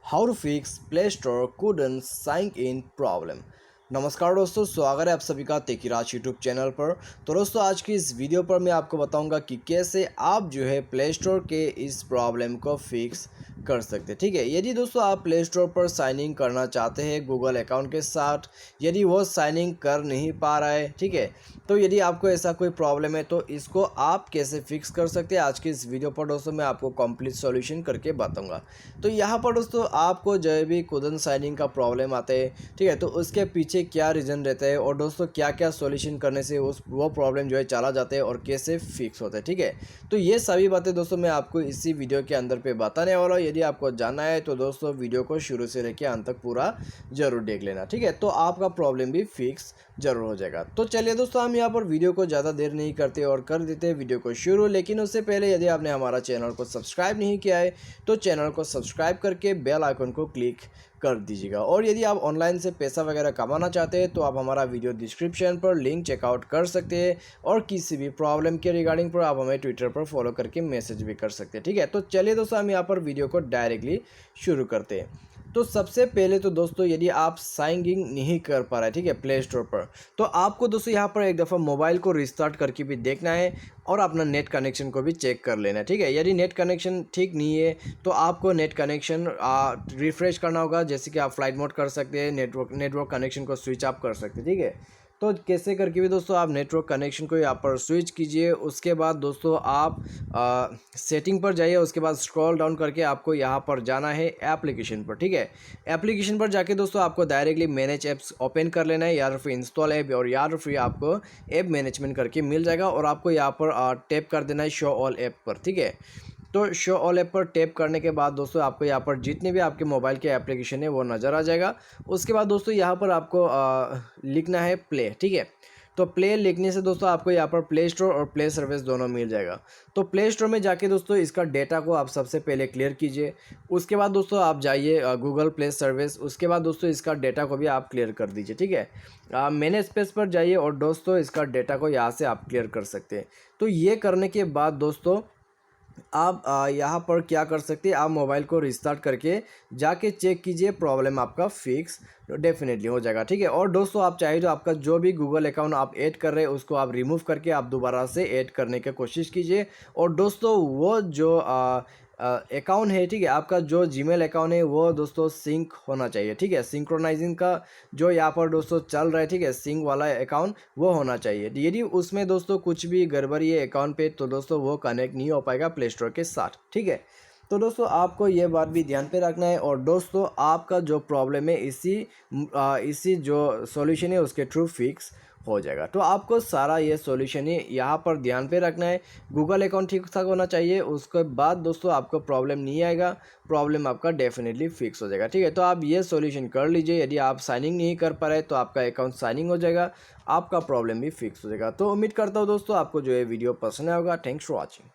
How to fix Play Store couldn't sign in problem. नमस्कार दोस्तों, स्वागत है आप सभी का तेकीराज यूट्यूब चैनल पर। तो दोस्तों, आज की इस वीडियो पर मैं आपको बताऊंगा कि कैसे आप जो है प्ले स्टोर के इस प्रॉब्लम को फिक्स कर सकते हैं। ठीक है, यदि दोस्तों आप प्ले स्टोर पर साइन इन करना चाहते हैं गूगल अकाउंट के साथ, यदि वो साइन इन कर नहीं पा रहा है, ठीक है, तो यदि आपको ऐसा कोई प्रॉब्लम है तो इसको आप कैसे फिक्स कर सकते हैं, आज की इस वीडियो पर दोस्तों मैं आपको कंप्लीट सॉल्यूशन करके बताऊंगा। तो यहाँ पर दोस्तों आपको जब भी couldn't sign in का प्रॉब्लम आते हैं, ठीक है, तो उसके पीछे क्या रीज़न रहता है और दोस्तों क्या क्या सॉल्यूशन करने से वो प्रॉब्लम जो है चला जाता है और कैसे फिक्स होता है। ठीक है, तो ये सभी बातें दोस्तों मैं आपको इसी वीडियो के अंदर पे बताने वाला हूँ। यदि आपको जानना है तो दोस्तों वीडियो को शुरू से लेकर अंत तक पूरा जरूर देख लेना। ठीक है, तो आपका प्रॉब्लम भी फिक्स जरूर हो जाएगा। तो चलिए दोस्तों, हम यहाँ पर वीडियो को ज़्यादा देर नहीं करते और कर देते हैं वीडियो को शुरू। लेकिन उससे पहले यदि आपने हमारा चैनल को सब्सक्राइब नहीं किया है तो चैनल को सब्सक्राइब करके बेल आइकन को क्लिक कर दीजिएगा। और यदि आप ऑनलाइन से पैसा वगैरह कमाना चाहते हैं तो आप हमारा वीडियो डिस्क्रिप्शन पर लिंक चेकआउट कर सकते हैं और किसी भी प्रॉब्लम के रिगार्डिंग पर आप हमें ट्विटर पर फॉलो करके मैसेज भी कर सकते हैं। ठीक है, तो चलिए दोस्तों, हम यहाँ पर वीडियो को डायरेक्टली शुरू करते हैं। तो सबसे पहले तो दोस्तों यदि आप साइन इन नहीं कर पा रहे, ठीक है, प्ले स्टोर पर, तो आपको दोस्तों यहाँ पर एक दफ़ा मोबाइल को रिस्टार्ट करके भी देखना है और अपना नेट कनेक्शन को भी चेक कर लेना है। ठीक है, यदि नेट कनेक्शन ठीक नहीं है तो आपको नेट कनेक्शन रिफ्रेश करना होगा। जैसे कि आप फ्लाइट मोड कर सकते हैं, नेटवर्क कनेक्शन को स्विच ऑफ कर सकते हैं। ठीक है, तो कैसे करके भी दोस्तों आप नेटवर्क कनेक्शन को यहाँ पर स्विच कीजिए। उसके बाद दोस्तों आप सेटिंग पर जाइए, उसके बाद स्क्रॉल डाउन करके आपको यहाँ पर जाना है एप्लीकेशन पर। ठीक है, एप्लीकेशन पर जाके दोस्तों आपको डायरेक्टली मैनेज ऐप्स ओपन कर लेना है, या फिर इंस्टॉल ऐप, और या फिर आपको ऐप मैनेजमेंट करके मिल जाएगा और आपको यहाँ पर टैप कर देना है शो ऑल ऐप पर। ठीक है, तो शो ऑल ऐप पर टैप करने के बाद दोस्तों आपको यहाँ पर जितने भी आपके मोबाइल के एप्लीकेशन है वो नज़र आ जाएगा। उसके बाद दोस्तों यहाँ पर आपको लिखना है प्ले। ठीक है, तो प्ले लिखने से दोस्तों आपको यहाँ पर प्ले स्टोर और प्ले सर्विस दोनों मिल जाएगा। तो प्ले स्टोर में जाके दोस्तों इसका डेटा को आप सबसे पहले क्लियर कीजिए। उसके बाद दोस्तों आप जाइए गूगल प्ले सर्विस, उसके बाद दोस्तों इसका डेटा को भी आप क्लियर कर दीजिए। ठीक है, मैनेज स्पेस पर जाइए और दोस्तों इसका डेटा को यहाँ से आप क्लियर कर सकते हैं। तो ये करने के बाद दोस्तों आप यहाँ पर क्या कर सकते हैं, आप मोबाइल को रिस्टार्ट करके जाके चेक कीजिए, प्रॉब्लम आपका फिक्स डेफिनेटली हो जाएगा। ठीक है, और दोस्तों आप चाहे तो आपका जो भी गूगल अकाउंट आप ऐड कर रहे हैं उसको आप रिमूव करके आप दोबारा से ऐड करने की कोशिश कीजिए। और दोस्तों वो जो अकाउंट है, ठीक है, आपका जो जीमेल अकाउंट है वो दोस्तों सिंक होना चाहिए। ठीक है, सिंक्रोनाइजिंग का जो यहाँ पर दोस्तों चल रहा है, ठीक है, सिंक वाला अकाउंट वो होना चाहिए। यदि उसमें दोस्तों कुछ भी गड़बड़ी है अकाउंट पे तो दोस्तों वो कनेक्ट नहीं हो पाएगा प्ले स्टोर के साथ। ठीक है, तो दोस्तों आपको ये बात भी ध्यान पे रखना है। और दोस्तों आपका जो प्रॉब्लम है इसी जो सॉल्यूशन है उसके थ्रू फिक्स हो जाएगा। तो आपको सारा ये सॉल्यूशन ही यहाँ पर ध्यान पे रखना है। गूगल अकाउंट ठीक ठाक होना चाहिए, उसके बाद दोस्तों आपको प्रॉब्लम नहीं आएगा, प्रॉब्लम आपका डेफिनेटली फिक्स हो जाएगा। ठीक है, तो आप ये सॉल्यूशन कर लीजिए। यदि आप साइनिंग नहीं कर पा रहे तो आपका अकाउंट साइनिंग हो जाएगा, आपका प्रॉब्लम भी फिक्स हो जाएगा। तो उम्मीद करता हूँ दोस्तों आपको जो है वीडियो पसंद आएगा। Thanks for watching.